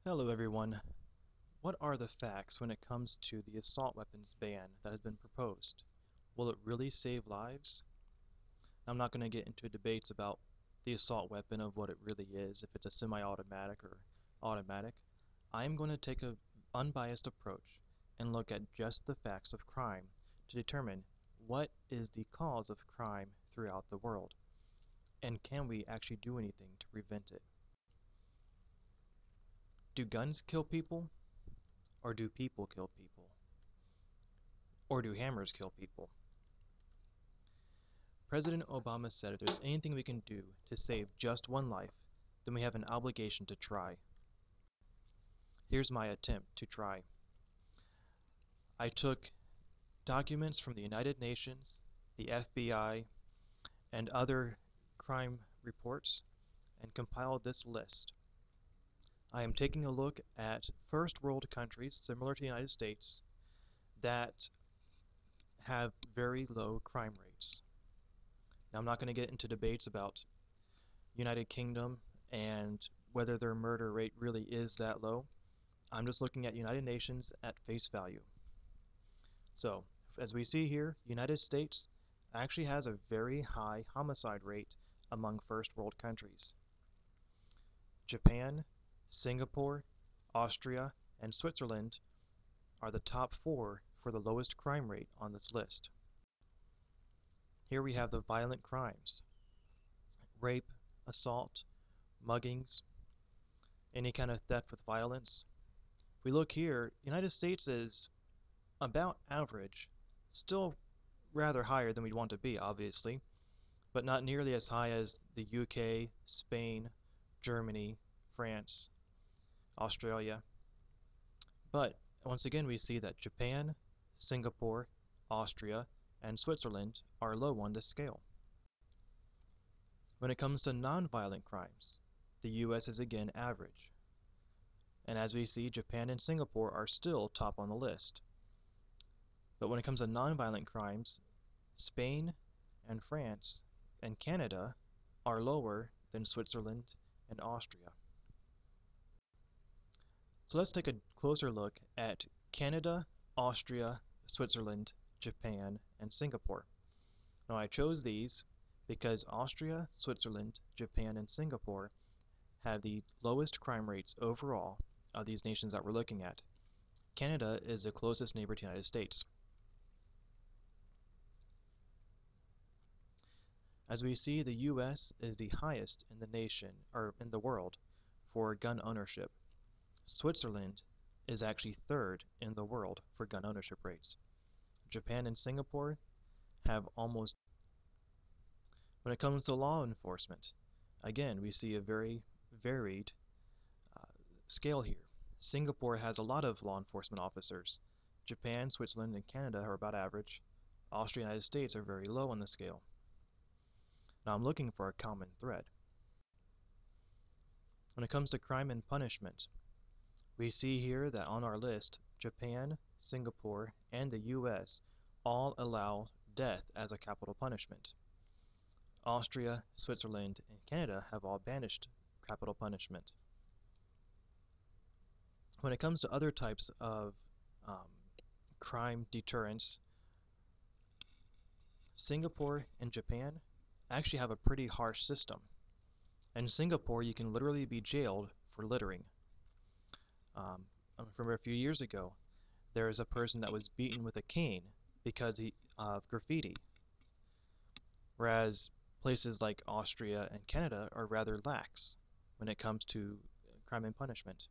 Hello everyone. What are the facts when it comes to the assault weapons ban that has been proposed? Will it really save lives? I'm not going to get into debates about the assault weapon of what it really is, if it's a semi-automatic or automatic. I'm going to take an unbiased approach and look at just the facts of crime to determine what is the cause of crime throughout the world, and can we actually do anything to prevent it? Do guns kill people? Or do people kill people? Or do hammers kill people? President Obama said if there's anything we can do to save just one life, then we have an obligation to try. Here's my attempt to try. I took documents from the United Nations, the FBI, and other crime reports and compiled this list. I am taking a look at first world countries similar to the United States that have very low crime rates. Now, I'm not going to get into debates about United Kingdom and whether their murder rate really is that low. I'm just looking at United Nations at face value. So, as we see here, United States actually has a very high homicide rate among first world countries. Japan, Singapore, Austria, and Switzerland are the top 4 for the lowest crime rate on this list. Here we have the violent crimes: rape, assault, muggings, any kind of theft with violence. If we look here, United States is about average, still rather higher than we'd want to be, obviously, but not nearly as high as the UK, Spain, Germany, France, Australia. But once again, we see that Japan, Singapore, Austria, and Switzerland are low on this scale. When it comes to non-violent crimes, the US is again average. And as we see, Japan and Singapore are still top on the list. But when it comes to non-violent crimes, Spain and France and Canada are lower than Switzerland and Austria. So let's take a closer look at Canada, Austria, Switzerland, Japan, and Singapore. Now, I chose these because Austria, Switzerland, Japan, and Singapore have the lowest crime rates overall of these nations that we're looking at. Canada is the closest neighbor to the United States. As we see, the US is the highest in the nation, or in the world, for gun ownership. Switzerland is actually 3rd in the world for gun ownership rates. Japan and Singapore have almost. When it comes to law enforcement, again, we see a very varied scale here. Singapore has a lot of law enforcement officers. Japan, Switzerland, and Canada are about average. Austria and the United States are very low on the scale. Now I'm looking for a common thread. When it comes to crime and punishment, we see here that on our list, Japan, Singapore, and the US all allow death as a capital punishment. Austria, Switzerland, and Canada have all banished capital punishment. When it comes to other types of crime deterrence, Singapore and Japan actually have a pretty harsh system. In Singapore, you can literally be jailed for littering. I remember a few years ago, there was a person that was beaten with a cane because of graffiti, whereas places like Austria and Canada are rather lax when it comes to crime and punishment.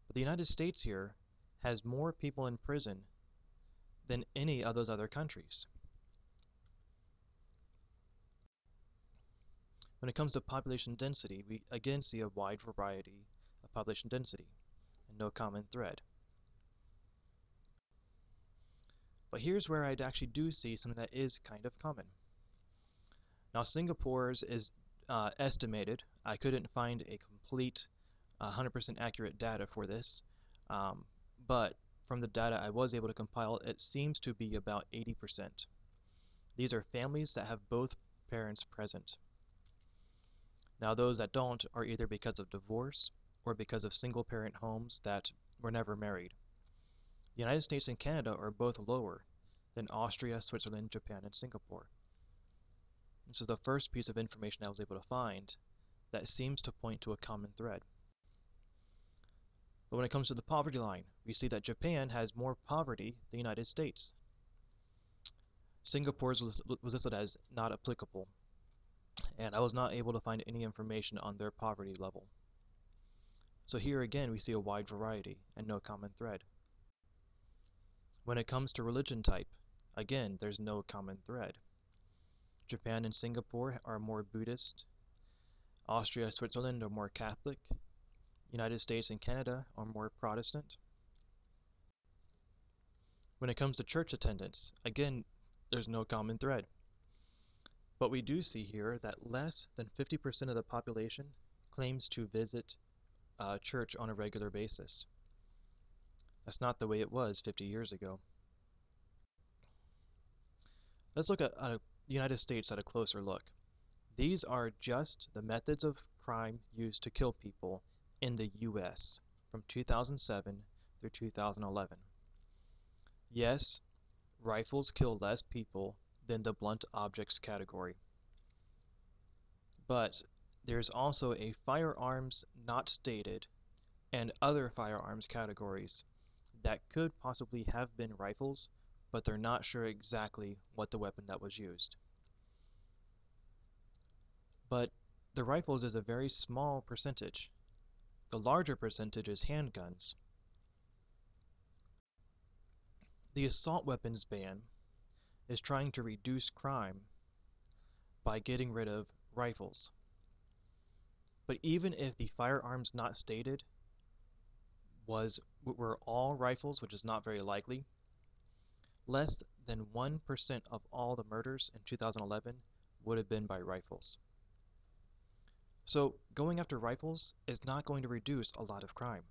But the United States here has more people in prison than any of those other countries. When it comes to population density, we again see a wide variety of population density and no common thread. But here's where I actually do see something that is kind of common. Now, Singapore's is estimated. I couldn't find a complete 100% accurate data for this, but from the data I was able to compile, it seems to be about 80%. These are families that have both parents present. Now, those that don't are either because of divorce or because of single-parent homes that were never married. The United States and Canada are both lower than Austria, Switzerland, Japan, and Singapore. This is the first piece of information I was able to find that seems to point to a common thread. But when it comes to the poverty line, we see that Japan has more poverty than the United States. Singapore's was listed as not applicable, and I was not able to find any information on their poverty level. So here again we see a wide variety and no common thread. When it comes to religion type, again there's no common thread. Japan and Singapore are more Buddhist, Austria, Switzerland are more Catholic, United States and Canada are more Protestant. When it comes to church attendance, again there's no common thread. But we do see here that less than 50% of the population claims to visit church on a regular basis. That's not the way it was 50 years ago. Let's look at the United States at a closer look. These are just the methods of crime used to kill people in the US from 2007 through 2011. Yes, rifles kill less people than the blunt objects category. But there's also a firearms not stated and other firearms categories that could possibly have been rifles, but they're not sure exactly what the weapon that was used. But the rifles is a very small percentage. The larger percentage is handguns. The assault weapons ban is trying to reduce crime by getting rid of rifles. But even if the firearms not stated were all rifles, which is not very likely, less than 1% of all the murders in 2011 would have been by rifles. So going after rifles is not going to reduce a lot of crime.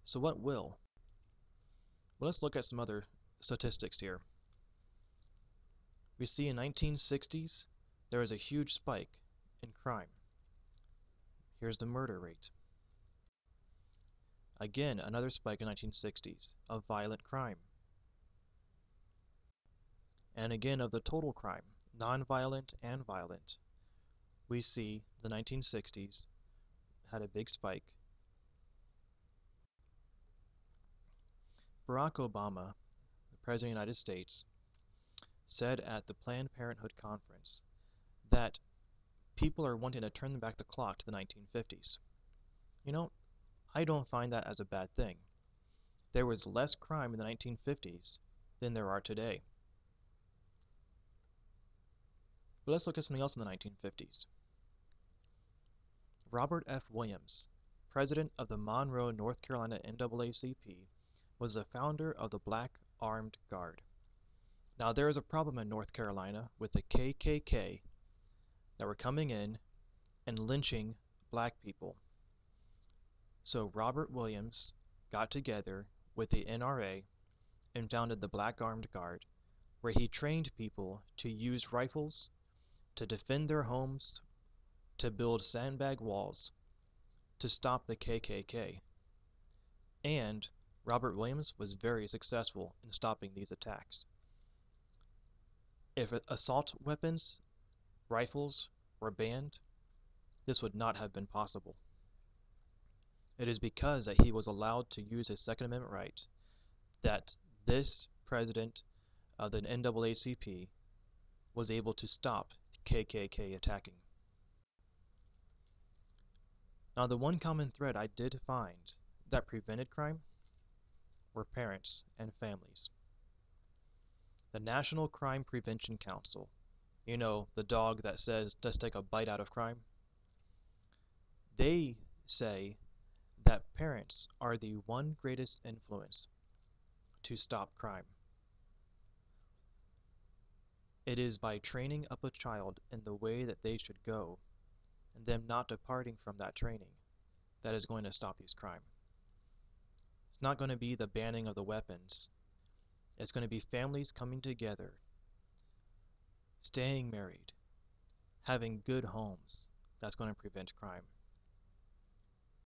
So what will? Well, let's look at some other statistics here. We see in 1960s there was a huge spike in crime. Here's the murder rate. Again, another spike in 1960s of violent crime. And again of the total crime, non-violent and violent. We see the 1960s had a big spike. Barack Obama, the President of the United States, said at the Planned Parenthood conference that people are wanting to turn back the clock to the 1950s. You know, I don't find that as a bad thing. There was less crime in the 1950s than there are today. But let's look at something else in the 1950s. Robert F. Williams, president of the Monroe, North Carolina NAACP, was the founder of the Black Armed Guard. Now there is a problem in North Carolina with the KKK that were coming in and lynching black people. So Robert Williams got together with the NRA and founded the Black Armed Guard, where he trained people to use rifles to defend their homes, to build sandbag walls, to stop the KKK. And Robert Williams was very successful in stopping these attacks. If assault weapons, rifles, were banned, this would not have been possible. It is because that he was allowed to use his Second Amendment right that this president of the NAACP was able to stop KKK attacking. Now the one common thread I did find that prevented crime were parents and families. The National Crime Prevention Council, you know, the dog that says, let's take a bite out of crime, they say that parents are the one greatest influence to stop crime. It is by training up a child in the way that they should go, and them not departing from that training, that is going to stop these crime. It's not going to be the banning of the weapons. It's going to be families coming together, staying married, having good homes. That's going to prevent crime.